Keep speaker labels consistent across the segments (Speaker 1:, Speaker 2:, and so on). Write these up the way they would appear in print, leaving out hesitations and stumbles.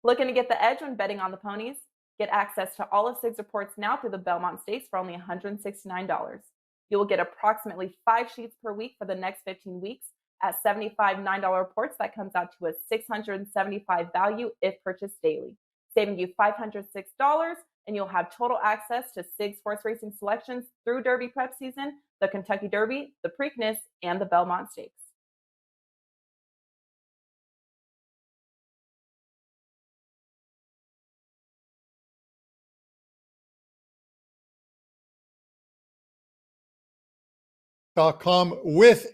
Speaker 1: Looking to get the edge when betting on the ponies? Get access to all of SIG's reports now through the Belmont Stakes for only $169. You will get approximately 5 sheets per week for the next 15 weeks at $75 $9 reports. That comes out to a $675 value if purchased daily, saving you $506, and you'll have total access to SIG's horse racing selections through Derby prep season, the Kentucky Derby, the Preakness, and the Belmont Stakes.
Speaker 2: With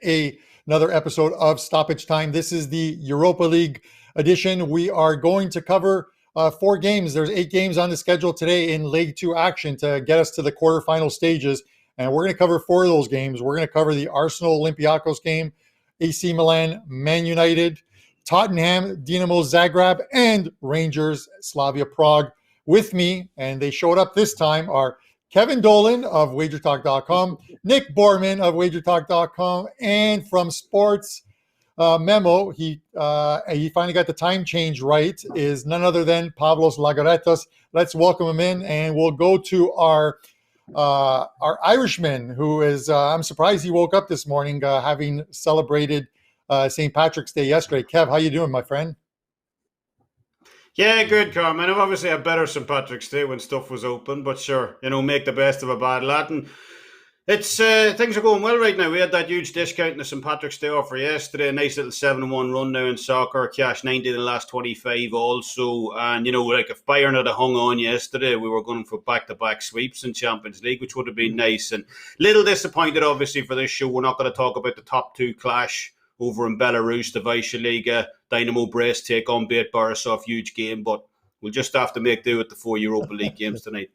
Speaker 2: another episode of Stoppage Time. This is the Europa League edition. We are going to cover 4 games. There's 8 games on the schedule today in League 2 action to get us to the quarterfinal stages. And we're going to cover 4 of those games. We're going to cover the Arsenal Olympiakos game, AC Milan, Man United, Tottenham, Dinamo Zagreb, and Rangers Slavia Prague. With me, and they showed up this time, are Kevin Dolan of WagerTalk.com, Nick Borrman of WagerTalk.com, and from Sports Memo, he finally got the time change right, is none other than Pavlos Laguretos. Let's welcome him in, and we'll go to our Irishman, who is, I'm surprised he woke up this morning having celebrated St. Patrick's Day yesterday. Kev, how you doing, my friend?
Speaker 3: Yeah, good, Carmine. I've obviously had better St. Patrick's Day when stuff was open, but sure, make the best of a bad lot. And it's things are going well right now. We had that huge discount in the St. Patrick's Day offer yesterday. A nice little 7-1 run now in soccer. Cash 90 in the last 25 also. And, if Bayern had hung on yesterday, we were going for back-to-back sweeps in Champions League, which would have been nice. And little disappointed, obviously, for this show. We're not going to talk about the top 2 clash over in Belarus, the Vaisha Liga, Dynamo Brest take on Bate Borisov, huge game, but we'll just have to make do with the 4 Europa League games tonight.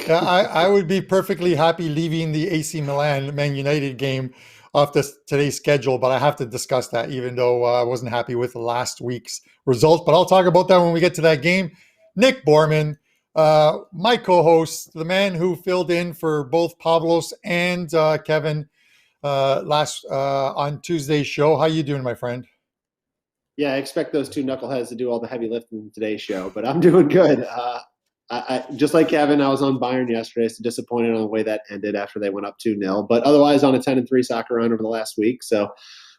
Speaker 2: Yeah, I would be perfectly happy leaving the AC Milan Man United game off today's schedule, but I have to discuss that, even though I wasn't happy with last week's results. But I'll talk about that when we get to that game. Nick Borrman, my co-host, the man who filled in for both Pavlos and Kevin on Tuesday's show. How you doing, my friend?
Speaker 4: Yeah, I expect those 2 knuckleheads to do all the heavy lifting in today's show, but I'm doing good. I just like Kevin, I was on Bayern yesterday, so disappointed on the way that ended after they went up 2-0, but otherwise on a 10-3 soccer run over the last week. So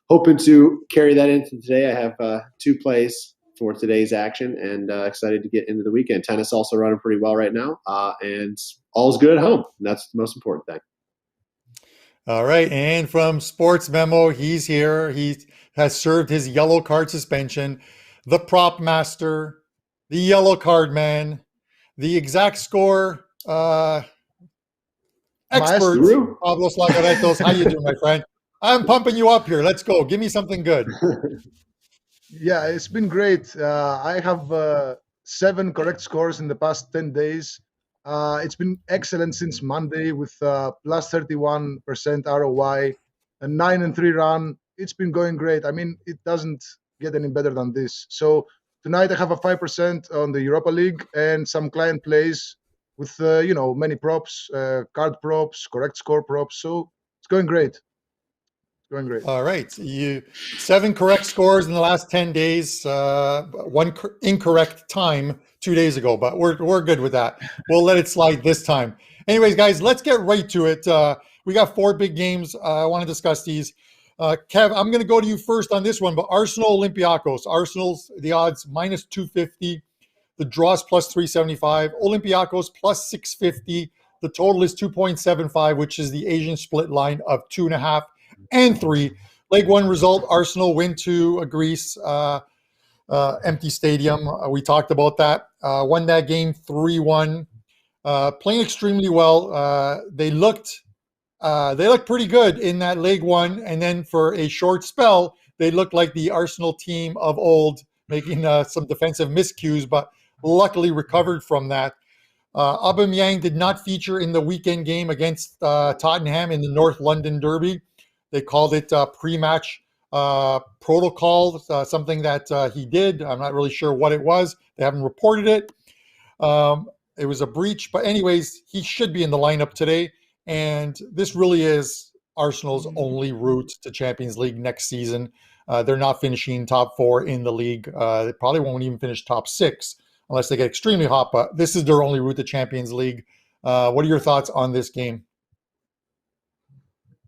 Speaker 4: hoping to carry that into today. I have 2 plays for today's action and excited to get into the weekend. Tennis also running pretty well right now, and all's good at home. And that's the most important thing.
Speaker 2: All right, and from Sports Memo, he's here. He has served his yellow card suspension, the prop master, the yellow card man, the exact score expert, Pavlos Laguretos. How you doing, my friend? I'm pumping you up here. Let's go. Give me something good.
Speaker 5: Yeah, it's been great. I have 7 correct scores in the past 10 days. It's been excellent since Monday with plus 31% ROI, a 9-3 run. It's been going great. I mean, it doesn't get any better than this. So tonight I have a 5% on the Europa League and some client plays with, many props, card props, correct score props. So it's going great. Going great.
Speaker 2: All right. You 7 correct scores in the last 10 days, 1 incorrect time 2 days ago, but we're good with that. We'll let it slide this time. Anyways, guys, let's get right to it. We got 4 big games. I want to discuss these. Kev, I'm going to go to you first on this one, but Arsenal Olympiakos. Arsenal's the odds minus 250. The draw's plus 375. Olympiakos plus 650. The total is 2.75, which is the Asian split line of 2.5 and 3. Leg 1 result, Arsenal win to Greece. Empty stadium. We talked about that. Won that game 3-1. Playing extremely well. They looked pretty good in that leg 1, and then for a short spell, they looked like the Arsenal team of old, making some defensive miscues, but luckily recovered from that. Aubameyang did not feature in the weekend game against Tottenham in the North London Derby. They called it pre-match protocol, something that he did. I'm not really sure what it was. They haven't reported it. It was a breach. But anyways, he should be in the lineup today. And this really is Arsenal's only route to Champions League next season. They're not finishing top 4 in the league. They probably won't even finish top 6 unless they get extremely hot. But this is their only route to Champions League. What are your thoughts on this game?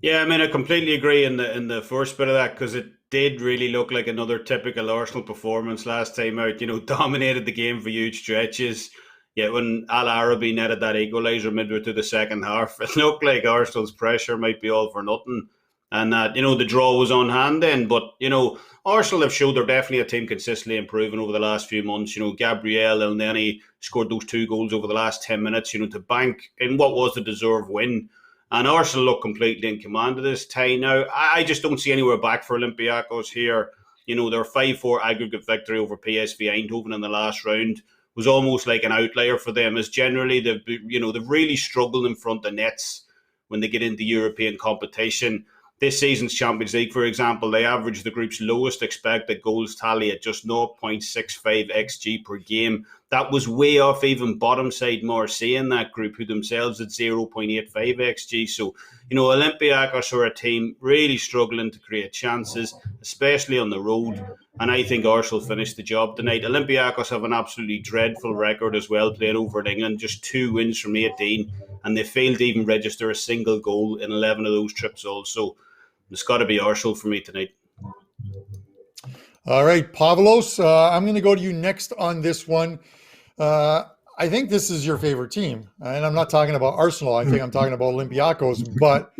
Speaker 3: Yeah, I mean, I completely agree in the first bit of that, because it did really look like another typical Arsenal performance last time out. Dominated the game for huge stretches. Yet when Al Arabi netted that equaliser midway through the second half, it looked like Arsenal's pressure might be all for nothing, and that the draw was on hand then. But Arsenal have showed they're definitely a team consistently improving over the last few months. Gabriel El Neni scored those 2 goals over the last 10 minutes. To bank in what was a deserved win. And Arsenal look completely in command of this tie now. I just don't see anywhere back for Olympiakos here. Their 5-4 aggregate victory over PSV Eindhoven in the last round was almost like an outlier for them, as generally they've really struggled in front of nets when they get into European competition. This season's Champions League, for example, they averaged the group's lowest expected goals tally at just 0.65 XG per game. That was way off even bottom side Marseille in that group, who themselves had 0.85 XG. So, Olympiakos are a team really struggling to create chances, especially on the road. And I think Arsenal finished the job tonight. Olympiakos have an absolutely dreadful record as well, playing over in England, just 2 wins from 18. And they failed to even register a single goal in 11 of those trips also. It's got to be Arsenal for me tonight.
Speaker 2: All right, Pavlos, I'm going to go to you next on this one. I think this is your favorite team, and I'm not talking about Arsenal. I think I'm talking about Olympiakos. But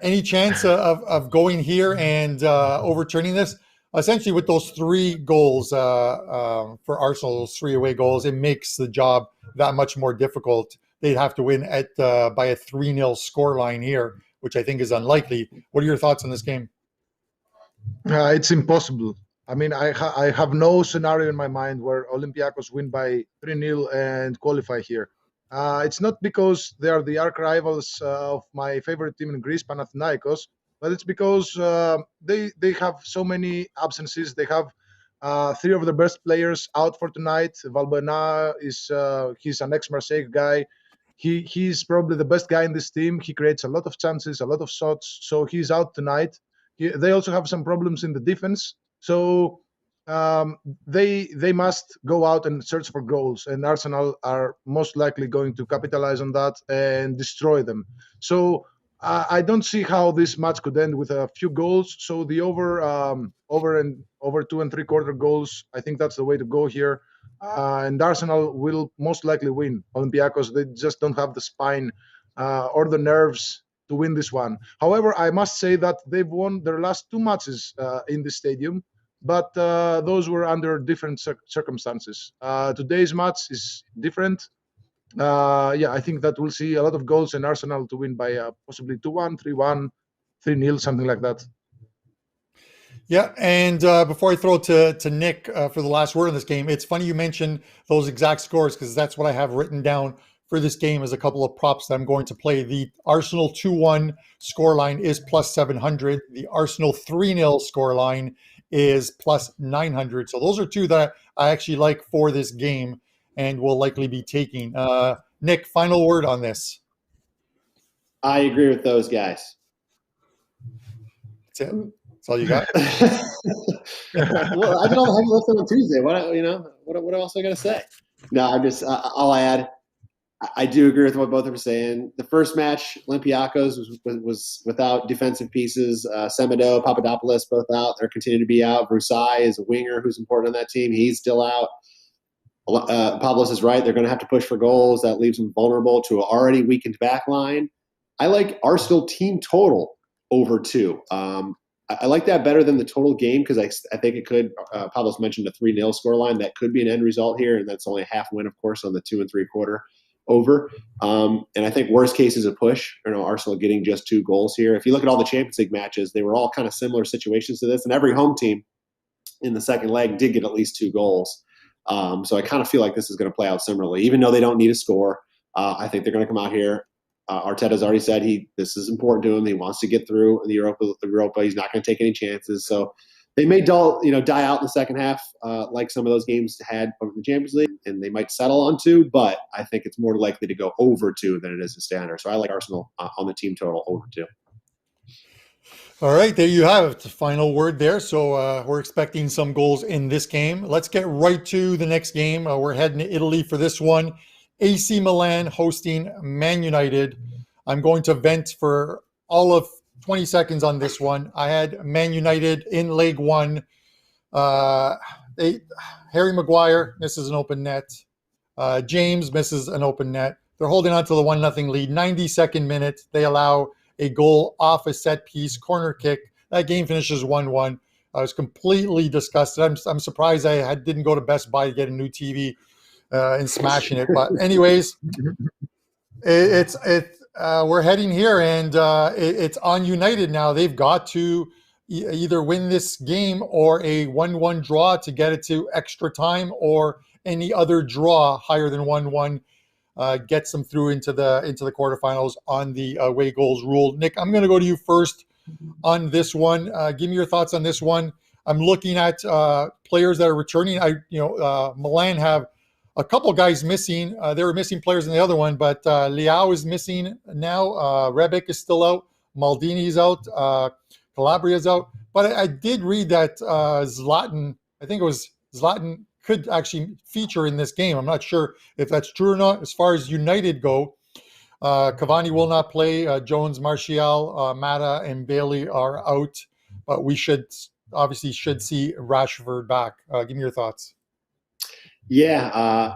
Speaker 2: any chance of going here and overturning this? Essentially, with those 3 goals for Arsenal, those 3 away goals, it makes the job that much more difficult. They'd have to win by a 3-0 scoreline here, which I think is unlikely. What are your thoughts on this game?
Speaker 5: It's impossible. I mean, I have no scenario in my mind where Olympiakos win by 3-0 and qualify here. It's not because they are the arch rivals of my favorite team in Greece, Panathinaikos, but it's because they have so many absences. They have 3 of the best players out for tonight. Valbuena he's an ex-Marseille guy. He's probably the best guy in this team. He creates a lot of chances, a lot of shots. So he's out tonight. They also have some problems in the defense. So they must go out and search for goals. And Arsenal are most likely going to capitalize on that and destroy them. So I don't see how this match could end with a few goals. So the over 2 3/4 goals, I think that's the way to go here. And Arsenal will most likely win. Olympiakos, they just don't have the spine or the nerves to win this one. However, I must say that they've won their last 2 matches in the stadium, but those were under different circumstances. Today's match is different. I think that we'll see a lot of goals and Arsenal to win by possibly 2-1, 3-1, 3-0, something like that.
Speaker 2: Yeah, and before I throw it to Nick for the last word on this game, it's funny you mentioned those exact scores, because that's what I have written down for this game as a couple of props that I'm going to play. The Arsenal 2-1 scoreline is plus 700. The Arsenal 3-0 scoreline is plus 900. So those are 2 that I actually like for this game and will likely be taking. Nick, final word on this.
Speaker 4: I agree with those guys.
Speaker 2: That's it. That's all you got?
Speaker 4: Well, I did all the heavy lifting on Tuesday. What else am I going to say? No, I'm just I'll add. I do agree with what both of them are saying. The first match, Olympiakos was without defensive pieces. Semedo, Papadopoulos, both out. They're continuing to be out. Vrusai is a winger who's important on that team. He's still out. Pavlos is right. They're going to have to push for goals. That leaves them vulnerable to an already weakened back line. I like Arsenal team total over 2. I like that better than the total game, because I think it could. Pavlos mentioned a 3-0 scoreline. That could be an end result here, and that's only a half win, of course, on the 2 3/4 over. And I think worst case is a push. Arsenal getting just 2 goals here. If you look at all the Champions League matches, they were all kind of similar situations to this, and every home team in the second leg did get at least 2 goals. So I kind of feel like this is going to play out similarly, even though they don't need a score. I think they're going to come out here. Arteta's already said this is important to him. He wants to get through the Europa. He's not going to take any chances. So they may die out in the second half, like some of those games had over the Champions League, and they might settle on 2. But I think it's more likely to go over 2 than it is to stay under. So I like Arsenal on the team total over 2.
Speaker 2: All right, there you have it. The final word there. So we're expecting some goals in this game. Let's get right to the next game. We're heading to Italy for this one. AC Milan hosting Man United. I'm going to vent for all of 20 seconds on this one. I had Man United in leg one. Harry Maguire misses an open net. James misses an open net. They're holding on to the 1-0 lead. 92nd minute, they allow a goal off a set piece, corner kick. That game finishes 1-1. I was completely disgusted. I'm surprised I didn't go to Best Buy to get a new TV and smashing it. But anyways, we're heading here, and it's on United now. They've got to either win this game or a 1-1 draw to get it to extra time, or any other draw higher than 1-1 gets them through into the quarterfinals on the away goals rule. Nick, I'm going to go to you first on this one. Give me your thoughts on this one. I'm looking at players that are returning. Milan have a couple guys missing. They were missing players in the other one, but Leao is missing now. Rebic is still out. Maldini's out. Calabria's out. But I did read that Zlatan, I think it was Zlatan, could actually feature in this game. I'm not sure if that's true or not. As far as United go, Cavani will not play. Jones, Martial, Mata, and Bailey are out. But we should see Rashford back. Give me your thoughts.
Speaker 4: Yeah,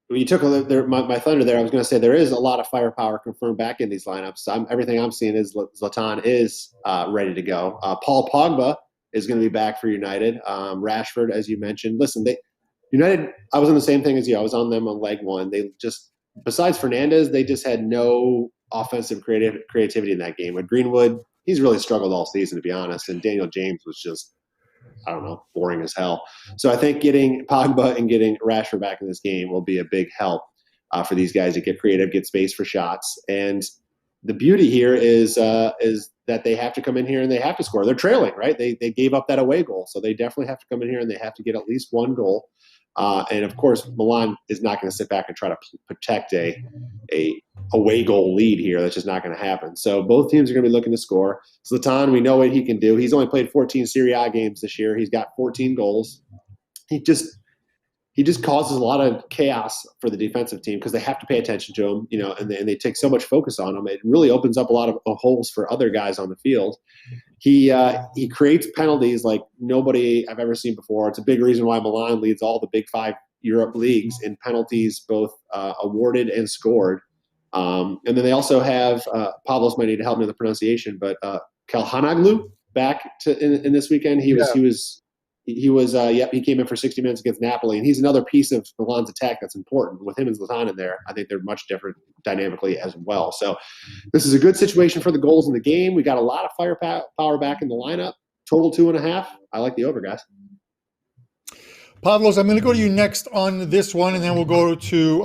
Speaker 4: when you took my thunder there, I was going to say there is a lot of firepower confirmed back in these lineups. Everything I'm seeing is Zlatan is ready to go. Paul Pogba is going to be back for United. Rashford, as you mentioned. Listen, United, I was on the same thing as you. I was on them on leg one. They just, besides Fernandez, they just had no offensive creativity in that game. With Greenwood, he's really struggled all season, to be honest. And Daniel James was just, I don't know, boring as hell. So I think getting Pogba and getting Rashford back in this game will be a big help for these guys to get creative, get space for shots. And the beauty here is that they have to come in here and they have to score. They're trailing, right? They gave up that away goal. So they definitely have to come in here and they have to get at least one goal. And of course, Milan is not going to sit back and try to protect a away goal lead here. That's just not going to happen. So both teams are going to be looking to score. Zlatan, we know what he can do. He's only played 14 Serie A games this year. He's got 14 goals. He just causes a lot of chaos for the defensive team because they have to pay attention to him, and they take so much focus on him. It really opens up a lot of holes for other guys on the field. He creates penalties like nobody I've ever seen before. It's a big reason why Milan leads all the big five Europe leagues in penalties, both awarded and scored. And then they also have Pavlos might need to help me with the pronunciation, but Kalhanoglu back in this weekend. He came in for 60 minutes against Napoli, and he's another piece of Milan's attack that's important. With him and Zlatan in there, I think they're much different dynamically as well. So this is a good situation for the goals in the game. We got a lot of firepower back in the lineup. Total 2.5. I like the over, guys.
Speaker 2: Pavlos, I'm going to go to you next on this one, and then we'll go to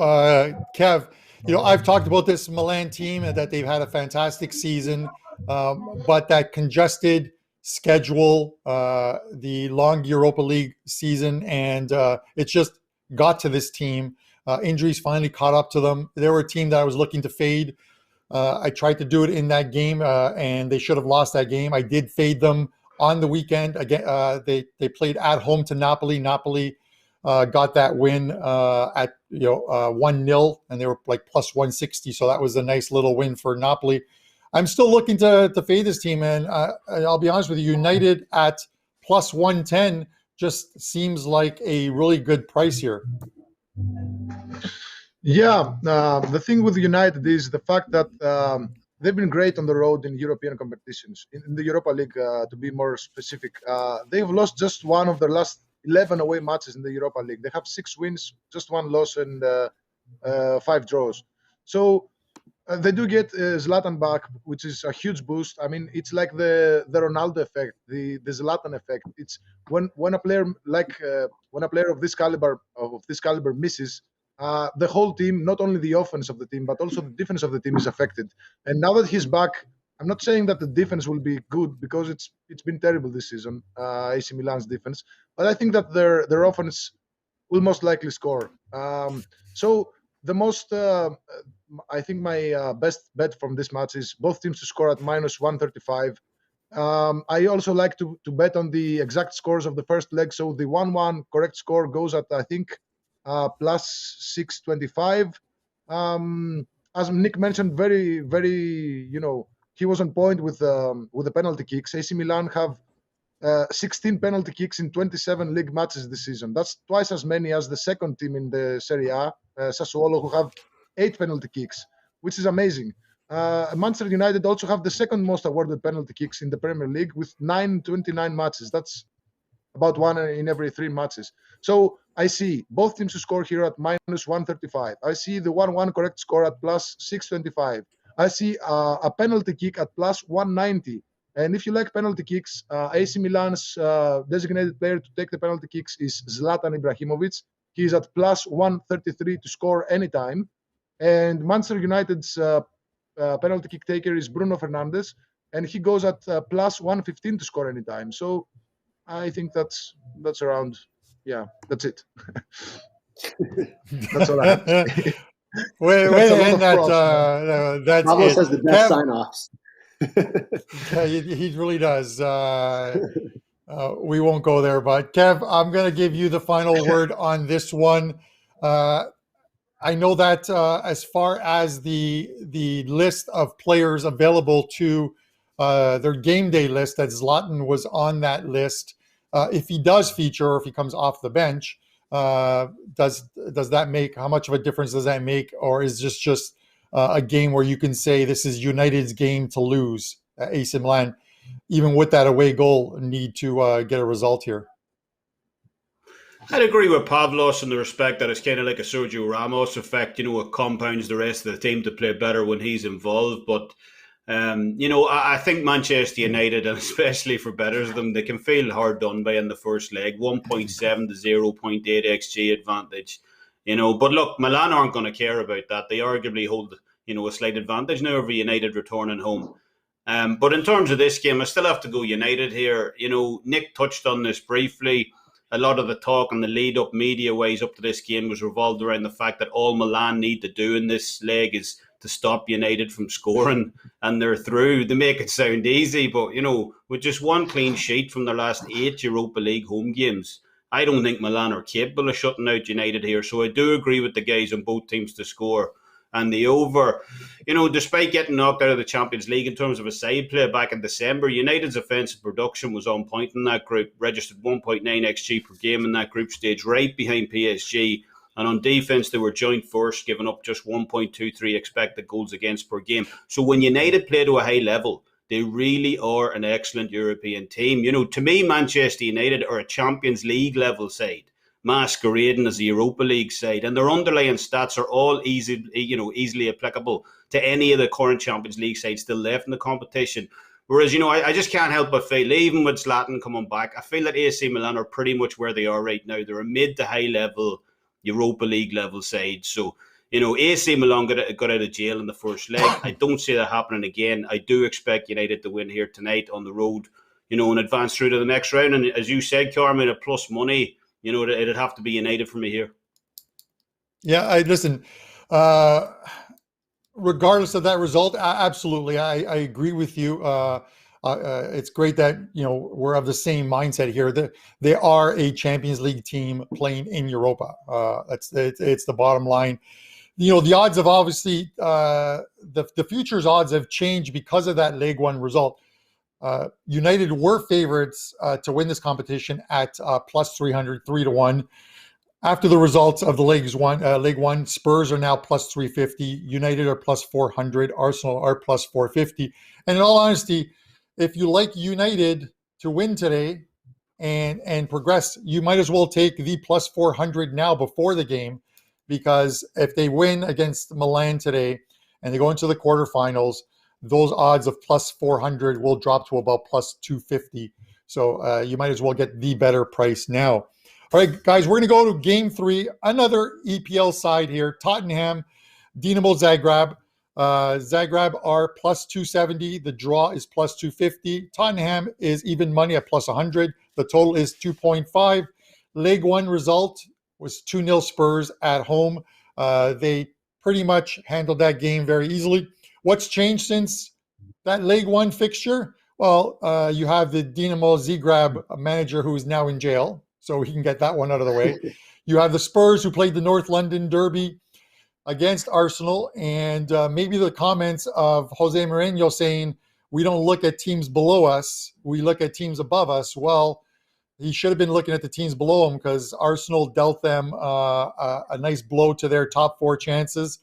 Speaker 2: Kev. I've talked about this Milan team and that they've had a fantastic season, but that congested schedule, the long Europa League season, and it just got to this team. Injuries finally caught up to them. They were a team that I was looking to fade. I tried to do it in that game, and they should have lost that game. I did fade them on the weekend. Again, they played at home to Napoli. Napoli got that win at 1-0, and they were like plus 160. So that was a nice little win for Napoli. I'm still looking to fade this team, and I'll be honest with you, United at plus 110 just seems like a really good price here.
Speaker 5: Yeah, the thing with United is the fact that they've been great on the road in European competitions. In the Europa League, to be more specific, they've lost just one of their last 11 away matches in the Europa League. They have 6 wins, just 1 loss, and 5 draws. So they do get Zlatan back, which is a huge boost. I mean, it's like the Ronaldo effect, the Zlatan effect. It's when a player when a player of this caliber misses, the whole team, not only the offense of the team, but also the defense of the team is affected. And now that he's back, I'm not saying that the defense will be good because it's been terrible this season, AC Milan's defense. But I think that their offense will most likely score. So the most, I think my best bet from this match is both teams to score at minus 135. I also like to bet on the exact scores of the first leg. So the 1-1 correct score goes at, I think, plus 625. As Nick mentioned, very, very, he was on point with the penalty kicks. AC Milan have 16 penalty kicks in 27 league matches this season. That's twice as many as the second team in the Serie A, Sassuolo, who have 8 penalty kicks, which is amazing. Manchester United also have the second most awarded penalty kicks in the Premier League with 929 matches. That's about 1 in every 3 matches. So I see both teams to score here at minus 135. I see the 1-1 correct score at plus 625. I see a penalty kick at plus 190. And if you like penalty kicks, AC Milan's designated player to take the penalty kicks is Zlatan Ibrahimovic. He's at plus 133 to score anytime. And Manchester United's penalty kick taker is Bruno Fernandes, and he goes at plus 115 to score anytime. So I think that's around, that's it. That's all I have to say.
Speaker 2: Wait, and that's
Speaker 4: Pavlos
Speaker 2: it.
Speaker 4: has the best sign-offs.
Speaker 2: Yeah, he really does. We won't go there, but Kev, I'm going to give you the final word on this one. I know that as far as the list of players available to their game day list, that Zlatan was on that list. If he does feature, or if he comes off the bench, does that make, how much of a difference does that make, or is this just a game where you can say this is United's game to lose? AC Milan, even with that away goal, need to get a result here.
Speaker 3: I'd agree with Pavlos in the respect that it's kind of like a Sergio Ramos effect. It compounds the rest of the team to play better when he's involved. But I think Manchester United, and especially for bettors of them, they can feel hard done by in the first leg. 1.7 to 0.8 XG advantage. But look, Milan aren't going to care about that. They arguably hold, a slight advantage now over United returning home. But in terms of this game, I still have to go United here. Nick touched on this briefly. A lot of the talk and the lead-up media-wise up to this game was revolved around the fact that all Milan need to do in this leg is to stop United from scoring, and they're through. They make it sound easy, but, with just one clean sheet from their last 8 Europa League home games, I don't think Milan are capable of shutting out United here. So I do agree with the guys on both teams to score. And the over, despite getting knocked out of the Champions League in terms of a side play back in December, United's offensive production was on point in that group, registered 1.9 XG per game in that group stage, right behind PSG. And on defence, they were joint first, giving up just 1.23 expected goals against per game. So when United play to a high level, they really are an excellent European team. To me, Manchester United are a Champions League level side, masquerading as a Europa League side, and their underlying stats are all easily applicable to any of the current Champions League sides still left in the competition. Whereas, I just can't help but feel, even with Zlatan coming back, I feel that AC Milan are pretty much where they are right now. They're a mid to high level Europa League level side. So, AC Milan got out of jail in the first leg. I don't see that happening again. I do expect United to win here tonight on the road, and advance through to the next round. And as you said, Carmine, at plus money, it'd have to be United for me here. Yeah,
Speaker 2: listen. Regardless of that result, absolutely, I agree with you. It's great that we're of the same mindset here. They are a Champions League team playing in Europa. It's the bottom line. The odds have obviously the futures odds have changed because of that League One result. United were favorites to win this competition at plus 300, 3-1. After the results of the League One, Spurs are now plus 350. United are plus 400. Arsenal are plus 450. And in all honesty, if you like United to win today and progress, you might as well take the plus 400 now before the game, because if they win against Milan today and they go into the quarterfinals, those odds of plus 400 will drop to about plus 250. So you might as well get the better price now. All right, guys, we're going to go to game 3. Another EPL side here. Tottenham, Dinamo Zagreb. Zagreb are plus 270. The draw is plus 250. Tottenham is even money at plus 100. The total is 2.5. League One result was 2-0 Spurs at home. They pretty much handled that game very easily. What's changed since that League One fixture? Well, you have the Dinamo Zagreb manager who is now in jail, so he can get that one out of the way. You have the Spurs who played the North London Derby against Arsenal, and maybe the comments of Jose Mourinho saying we don't look at teams below us, we look at teams above us. Well, he should have been looking at the teams below him because Arsenal dealt them a nice blow to their top 4 chances.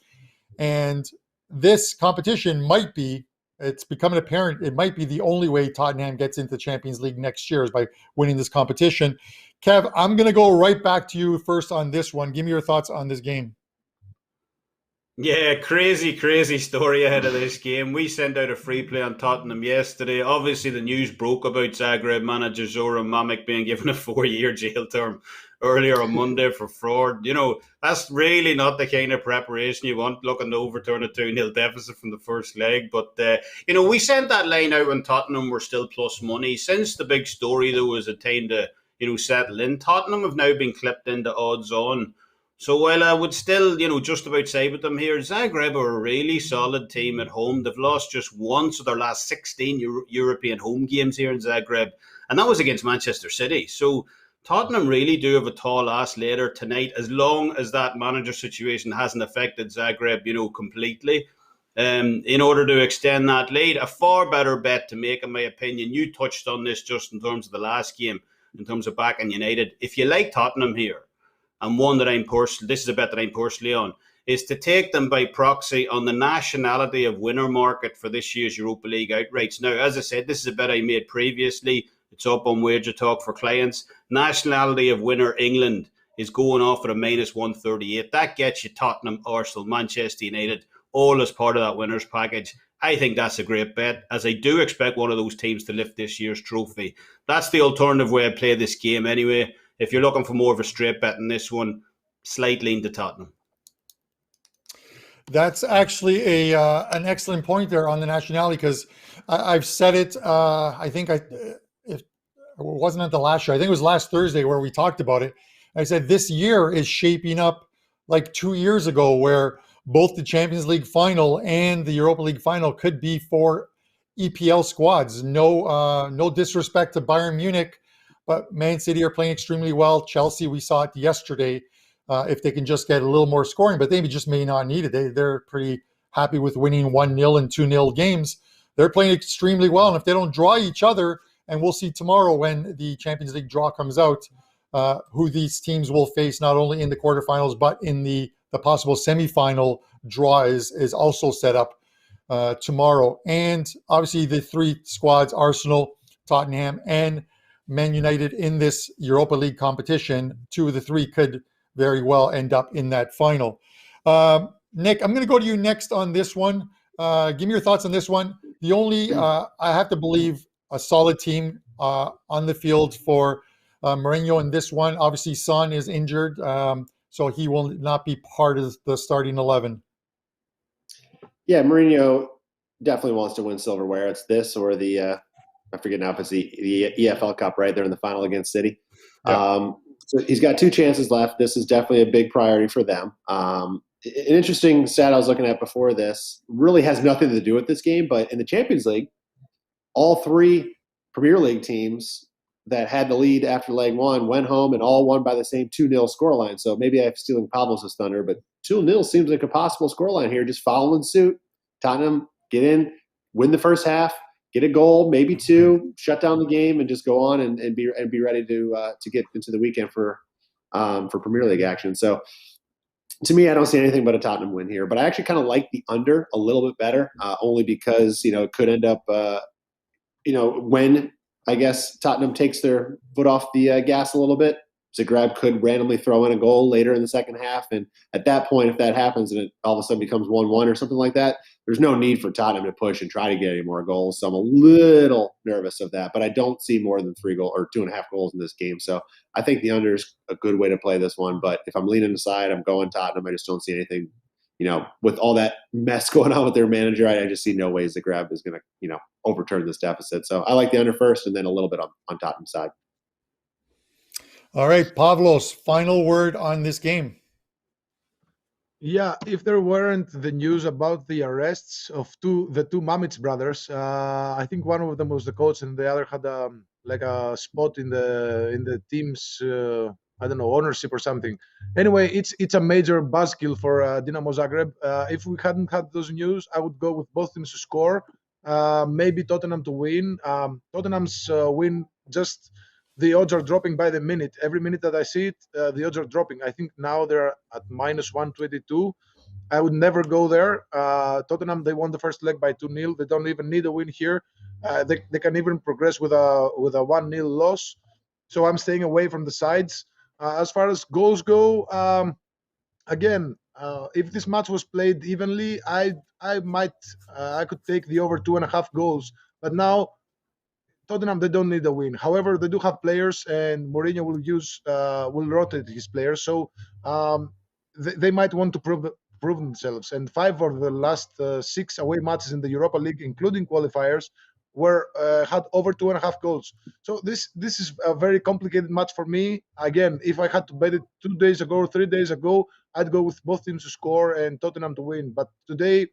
Speaker 2: And this competition might be, it's becoming apparent, it might be the only way Tottenham gets into the Champions League next year is by winning this competition. Kev, I'm going to go right back to you first on this one. Give me your thoughts on this game.
Speaker 3: Yeah, crazy story ahead of this game. We sent out a free play on Tottenham yesterday. Obviously, the news broke about Zagreb manager Zoran Mamic being given a 4-year jail term earlier on Monday for fraud. You know, that's really not the kind of preparation you want looking to overturn a 2-0 deficit from the first leg. But, you know, we sent that line out when Tottenham were still plus money. Since the big story, though, was a time to, you know, settle in, Tottenham have now been clipped into odds on. So while I would still, you know, just about side with them here, Zagreb are a really solid team at home. They've lost just once of their last 16 European home games here in Zagreb, and that was against Manchester City. So Tottenham really do have a tall ask later tonight, as long as that manager situation hasn't affected Zagreb, you know, completely. In order to extend that lead, a far better bet to make, in my opinion. You touched on this just in terms of the last game, in terms of backing United. If you like Tottenham here, and one that this is a bet that I'm personally on, is to take them by proxy on the nationality of winner market for this year's Europa League outrights. Now, as I said, this is a bet I made previously. It's up on WagerTalk for clients. Nationality of winner England is going off at a minus 138. That gets you Tottenham, Arsenal, Manchester United, all as part of that winners package. I think that's a great bet, as I do expect one of those teams to lift this year's trophy. That's the alternative way I play this game anyway. If you're looking for more of a straight bet in this one, slight lean to Tottenham.
Speaker 2: That's actually an excellent point there on the nationality, because I've said it. I think it wasn't at the last show. I think it was last Thursday where we talked about it. I said this year is shaping up like 2 years ago, where both the Champions League final and the Europa League final could be for EPL squads. No disrespect to Bayern Munich, but Man City are playing extremely well. Chelsea, we saw it yesterday. If they can just get a little more scoring, but they just may not need it. They're pretty happy with winning 1-0 and 2-0 games. They're playing extremely well. And if they don't draw each other, and we'll see tomorrow when the Champions League draw comes out, who these teams will face not only in the quarterfinals, but in the possible semifinal draw is also set up tomorrow. And obviously the 3 squads, Arsenal, Tottenham, and Man United in this Europa League competition, 2 of the 3 could very well end up in that final. Nick, I'm going to go to you next on this one. Give me your thoughts on this one. The only, I have to believe, a solid team on the field for Mourinho in this one. Obviously, Son is injured, so he will not be part of the starting 11.
Speaker 4: Yeah, Mourinho definitely wants to win silverware. It's this or the I forget now if it's the EFL Cup, right? They're in the final against City. Yeah. So he's got 2 chances left. This is definitely a big priority for them. An interesting stat I was looking at before this really has nothing to do with this game, but in the Champions League, all 3 Premier League teams that had the lead after leg 1 went home and all won by the same 2-0 scoreline. So maybe I'm stealing Pavlos' thunder, but 2-0 seems like a possible scoreline here. Just following suit. Tottenham get in, win the first half, get a goal, maybe 2, shut down the game, and just go on and be ready to get into the weekend for Premier League action. So to me, I don't see anything but a Tottenham win here. But I actually kind of like the under a little bit better, only because it could end up when I guess Tottenham takes their foot off the gas a little bit, Zagreb could randomly throw in a goal later in the second half. And at that point, if that happens and it all of a sudden becomes 1-1 or something like that, there's no need for Tottenham to push and try to get any more goals. So I'm a little nervous of that, but I don't see more than 3 goals or 2.5 goals in this game. So I think the under is a good way to play this one. But if I'm leaning aside, I'm going Tottenham. I just don't see anything, with all that mess going on with their manager, I just see no ways Zagreb is going to, overturn this deficit. So I like the under first and then a little bit on Tottenham's side.
Speaker 2: All right, Pavlos, final word on this game.
Speaker 5: Yeah, if there weren't the news about the arrests of the two Mamits brothers, I think one of them was the coach and the other had like a spot in the team's I don't know, ownership or something. Anyway, it's a major buzzkill for Dinamo Zagreb. If we hadn't had those news, I would go with both teams to score. Maybe Tottenham to win. Tottenham's win, just the odds are dropping by the minute. Every minute that I see it, the odds are dropping. I think now they're at minus 122. I would never go there. Tottenham, they won the first leg by 2-0. They don't even need a win here. They can even progress with a 1-0 loss. So I'm staying away from the sides. As far as goals go, again, if this match was played evenly, I could take the over 2.5 goals. But now Tottenham, they don't need a win. However, they do have players, and Mourinho will rotate his players, so they might want to prove themselves. And 5 of the last 6 away matches in the Europa League, including qualifiers, were had over 2.5 goals. So this is a very complicated match for me. Again, if I had to bet it 2 days ago or 3 days ago, I'd go with both teams to score and Tottenham to win. But today,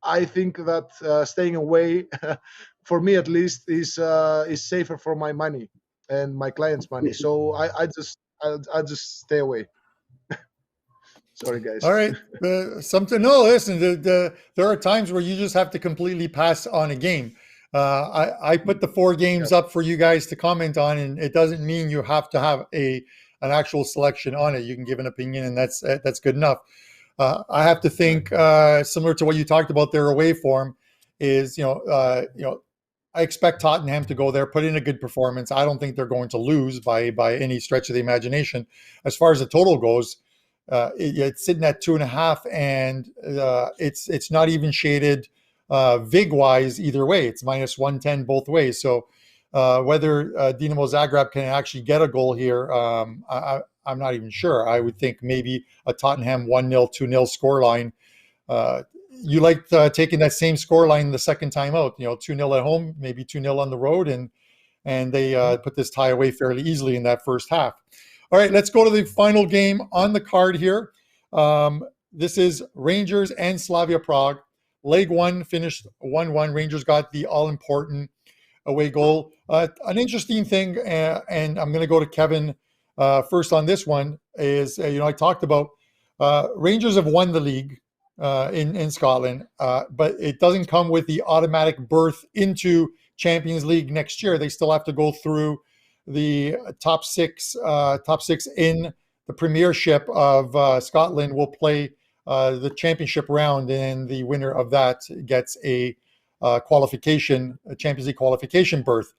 Speaker 5: I think that staying away, for me at least, is safer for my money and my clients' money. So I just stay away. Sorry, guys.
Speaker 2: All right. Listen, there are times where you just have to completely pass on a game. I put the 4 games up for you guys to comment on, and it doesn't mean you have to have an actual selection on it. You can give an opinion, and that's good enough. I have to think similar to what you talked about their away form is, I expect Tottenham to go there, put in a good performance. I don't think they're going to lose by any stretch of the imagination. As far as the total goes, it's sitting at 2.5, and it's not even shaded vig wise either way. It's minus 110 both ways. So whether Dinamo Zagreb can actually get a goal here, I'm not even sure. I would think maybe a Tottenham 1-0, 2-0 scoreline. You liked taking that same scoreline the second time out, 2-0 at home, maybe 2-0 on the road, and they put this tie away fairly easily in that first half. All right, let's go to the final game on the card here. This is Rangers and Slavia Prague. Leg 1 finished 1-1. Rangers got the all-important away goal. An interesting thing, and I'm going to go to Kevin first on this one, is, I talked about Rangers have won the league in Scotland, but it doesn't come with the automatic berth into Champions League next year. They still have to go through the top six in the Premiership of Scotland will play the championship round, and the winner of that gets a Champions League qualification berth.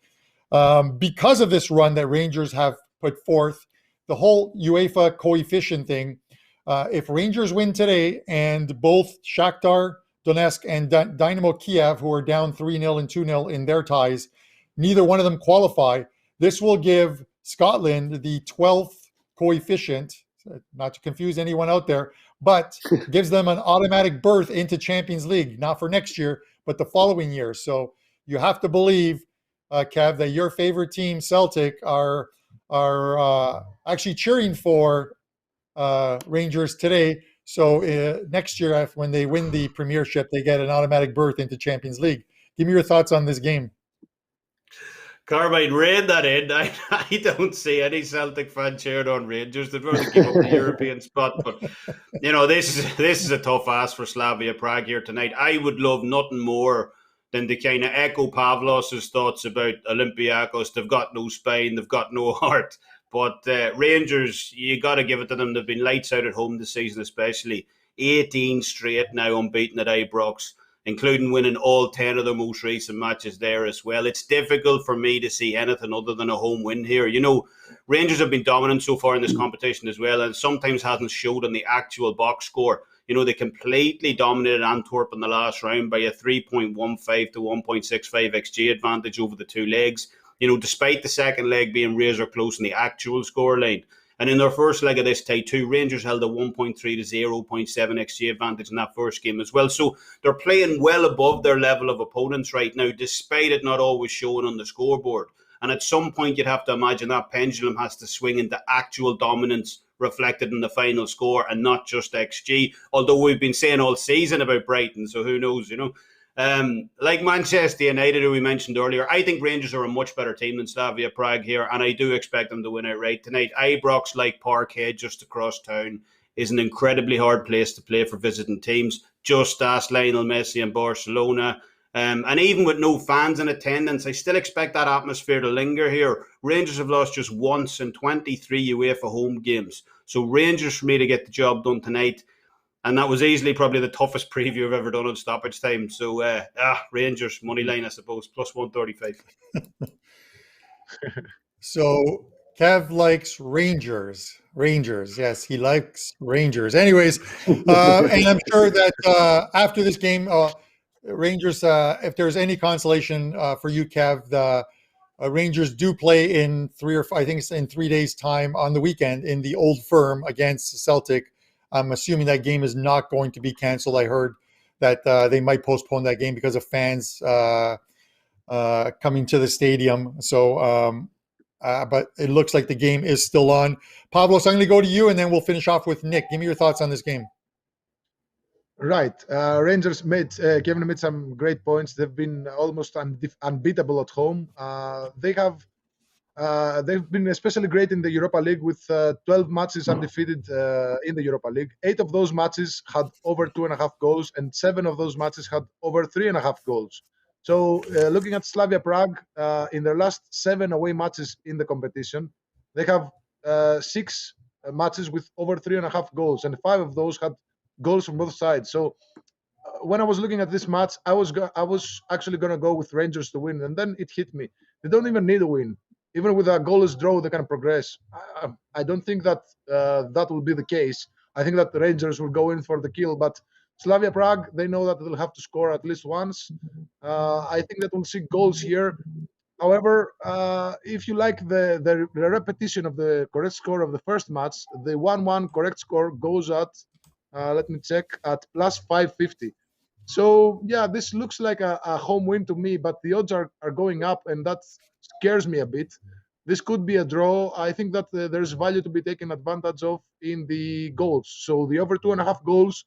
Speaker 2: Because of this run that Rangers have put forth, the whole UEFA coefficient thing, if Rangers win today and both Shakhtar Donetsk and Dynamo Kiev, who are down 3-0 and 2-0 in their ties, neither one of them qualify, this will give Scotland the 12th coefficient, not to confuse anyone out there, but gives them an automatic berth into Champions League, not for next year, but the following year. So you have to believe, Kev, that your favorite team, Celtic, are actually cheering for Rangers today. So next year, when they win the Premiership, they get an automatic berth into Champions League. Give me your thoughts on this game.
Speaker 3: Carmine, rein that in. I don't see any Celtic fan cheering on Rangers. They'd rather give up the European spot. But, this is a tough ask for Slavia Prague here tonight. I would love nothing more than to kind of echo Pavlos' thoughts about Olympiakos. They've got no spine. They've got no heart. But Rangers, you got to give it to them. They've been lights out at home this season, especially. 18 straight now unbeaten at Ibrox, including winning all 10 of their most recent matches there as well. It's difficult for me to see anything other than a home win here. Rangers have been dominant so far in this competition as well, and sometimes hasn't showed on the actual box score. They completely dominated Antwerp in the last round by a 3.15 to 1.65 XG advantage over the 2 legs, despite the second leg being razor close in the actual scoreline. And in their first leg of this tie, 2 Rangers held a 1.3 to 0.7 XG advantage in that first game as well. So they're playing well above their level of opponents right now, despite it not always showing on the scoreboard. And at some point, you'd have to imagine that pendulum has to swing into actual dominance reflected in the final score and not just XG. Although we've been saying all season about Brighton, so who knows, Like Manchester United, who we mentioned earlier, I think Rangers are a much better team than Slavia Prague here, and I do expect them to win outright tonight. Ibrox, like Parkhead, just across town, is an incredibly hard place to play for visiting teams. Just ask Lionel Messi and Barcelona. And even with no fans in attendance, I still expect that atmosphere to linger here. Rangers have lost just once in 23 UEFA home games. So Rangers for me to get the job done tonight. And that was easily probably the toughest preview I've ever done on Stoppage Time. So Rangers, money line, I suppose, plus 135.
Speaker 2: So Kev likes Rangers. Rangers, yes, he likes Rangers. Anyways, and I'm sure that after this game, Rangers, if there's any consolation for you, Kev, the Rangers do play in 3 days' time on the weekend in the Old Firm against Celtic. I'm assuming that game is not going to be canceled. I heard that they might postpone that game because of fans coming to the stadium. So, but it looks like the game is still on. Pavlos, I'm going to go to you, and then we'll finish off with Nick. Give me your thoughts on this game.
Speaker 5: Right. Rangers Kevin made some great points. They've been almost unbeatable at home. They've been especially great in the Europa League with 12 matches undefeated in the Europa League. 8 of those matches had over 2.5 goals, and 7 of those matches had over 3.5 goals. So looking at Slavia Prague, in their last 7 away matches in the competition, they have 6 matches with over 3.5 goals, and 5 of those had goals from both sides. So when I was looking at this match, I was actually going to go with Rangers to win, and then it hit me. They don't even need a win. Even with a goalless draw, they can progress. I don't think that that will be the case. I think that the Rangers will go in for the kill, but Slavia Prague, they know that they'll have to score at least once. I think that we'll see goals here. However, if you like the repetition of the correct score of the first match, the 1-1 correct score goes at, let me check, at plus 550. So, yeah, this looks like a home win to me, but the odds are going up, and that scares me a bit. This could be a draw. I think that there's value to be taken advantage of in the goals. So the over 2.5 goals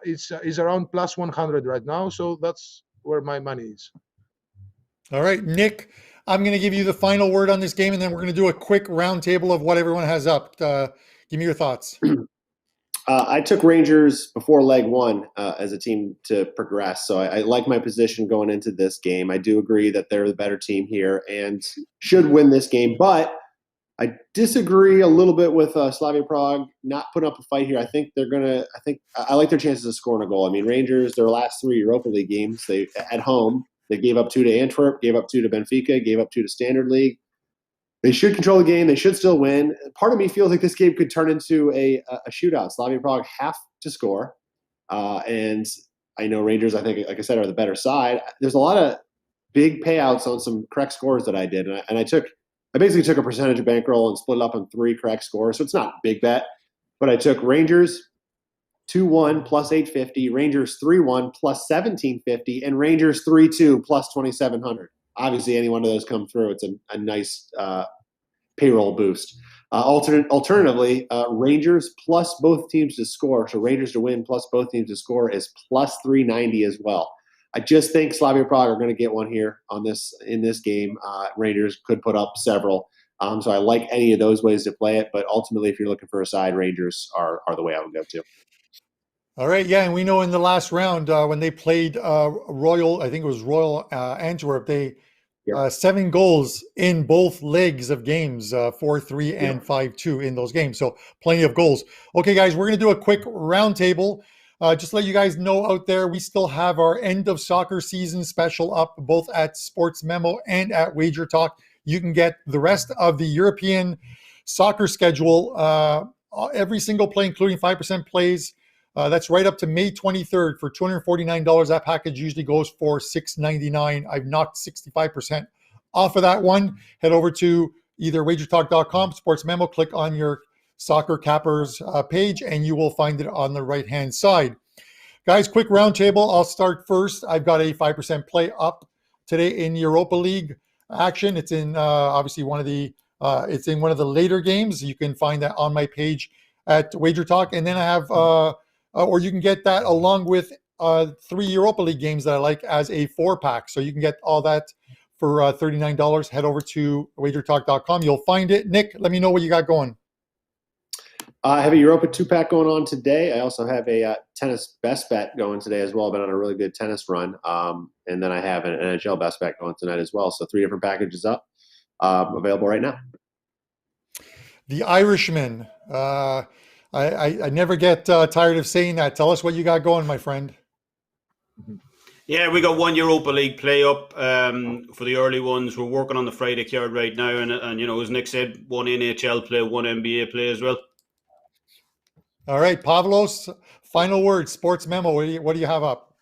Speaker 5: is around plus 100 right now. So that's where my money is.
Speaker 2: All right, Nick, I'm going to give you the final word on this game, and then we're going to do a quick roundtable of what everyone has up. Give me your thoughts.
Speaker 4: I took Rangers before leg one as a team to progress. So I like my position going into this game. I do agree that they're the better team here and should win this game. But I disagree a little bit with Slavia Prague not putting up a fight here. I think I like their chances of scoring a goal. I mean, Rangers, their last 3 Europa League games, they at home, they gave up 2 to Antwerp, gave up 2 to Benfica, gave up 2 to Standard League. They should control the game. They should still win. Part of me feels like this game could turn into a shootout. Slavia Prague have to score. And I know Rangers, I think, like I said, are the better side. There's a lot of big payouts on some correct scores that I did. And I basically took a percentage of bankroll and split it up on 3 correct scores. So it's not a big bet. But I took Rangers 2-1 plus 850, Rangers 3-1 plus 1750, and Rangers 3-2 plus 2700. Obviously, any one of those come through, it's a nice payroll boost. Alternatively, Rangers plus both teams to score, so Rangers to win plus both teams to score is plus 390 as well. I just think Slavia Prague are going to get one here in this game. Rangers could put up several. So I like any of those ways to play it, but ultimately, if you're looking for a side, Rangers are the way I would go to.
Speaker 2: All right, yeah, and we know in the last round when they played Royal Antwerp, they 7 goals in both legs of games, 4-3 and 5-2 in those games. So plenty of goals. Okay, guys, we're going to do a quick roundtable. Just to let you guys know out there, we still have our end of soccer season special up both at Sports Memo and at WagerTalk. You can get the rest of the European soccer schedule, every single play, including 5% plays. That's right up to May 23rd for $249. That package usually goes for $699. I've knocked 65% off of that one. Head over to either wagertalk.com, Sports Memo, click on your Soccer Cappers page, and you will find it on the right-hand side. Guys, quick roundtable. I'll start first. I've got a 5% play up today in Europa League action. It's in obviously one of the It's in one of the later games. You can find that on my page at WagerTalk. And then I have, or you can get that along with 3 Europa League games that I like as a 4-pack. So you can get all that for $39. Head over to WagerTalk.com. You'll find it. Nick, let me know what you got going.
Speaker 4: I have a Europa 2-pack going on today. I also have a tennis best bet going today as well. I've been on a really good tennis run. And then I have an NHL best bet going tonight as well. So 3 different packages up, available right now.
Speaker 2: The Irishman. I never get tired of saying that. Tell us what you got going, my friend.
Speaker 3: Yeah, we got 1 Europa League play up for the early ones. We're working on the Friday card right now. And you know, as Nick said, 1 NHL play, 1 NBA play as well.
Speaker 2: All right, Pavlos, final word, sports memo. What do you have up?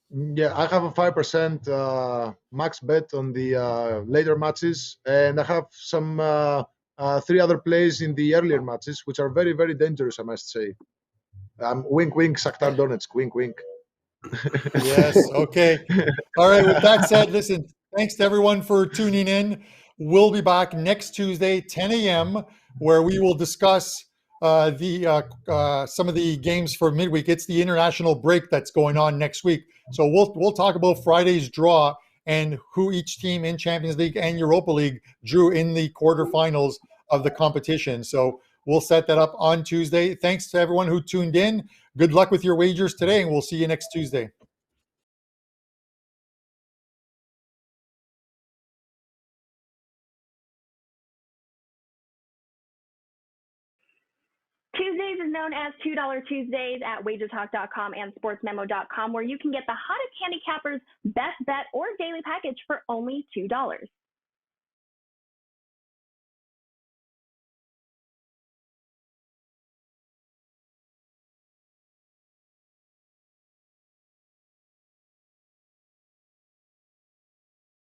Speaker 5: Yeah, I have a 5% max bet on the later matches, and I have some 3 other plays in the earlier matches, which are very, very dangerous, I must say. Wink, wink, Shakhtar Donetsk, wink, wink.
Speaker 2: Yes, okay. All right, with that said, listen, thanks to everyone for tuning in. We'll be back next Tuesday, 10 a.m., where we will discuss some of the games for midweek. It's the international break that's going on next week. So we'll talk about Friday's draw and who each team in Champions League and Europa League drew in the quarterfinals of the competition. So we'll set that up on Tuesday. Thanks to everyone who tuned in. Good luck with your wagers today, and we'll see you next Tuesday.
Speaker 6: Tuesdays is known as $2 Tuesdays at WagerTalk.com and SportsMemo.com, where you can get the hottest handicappers, best bet, or daily package for only $2.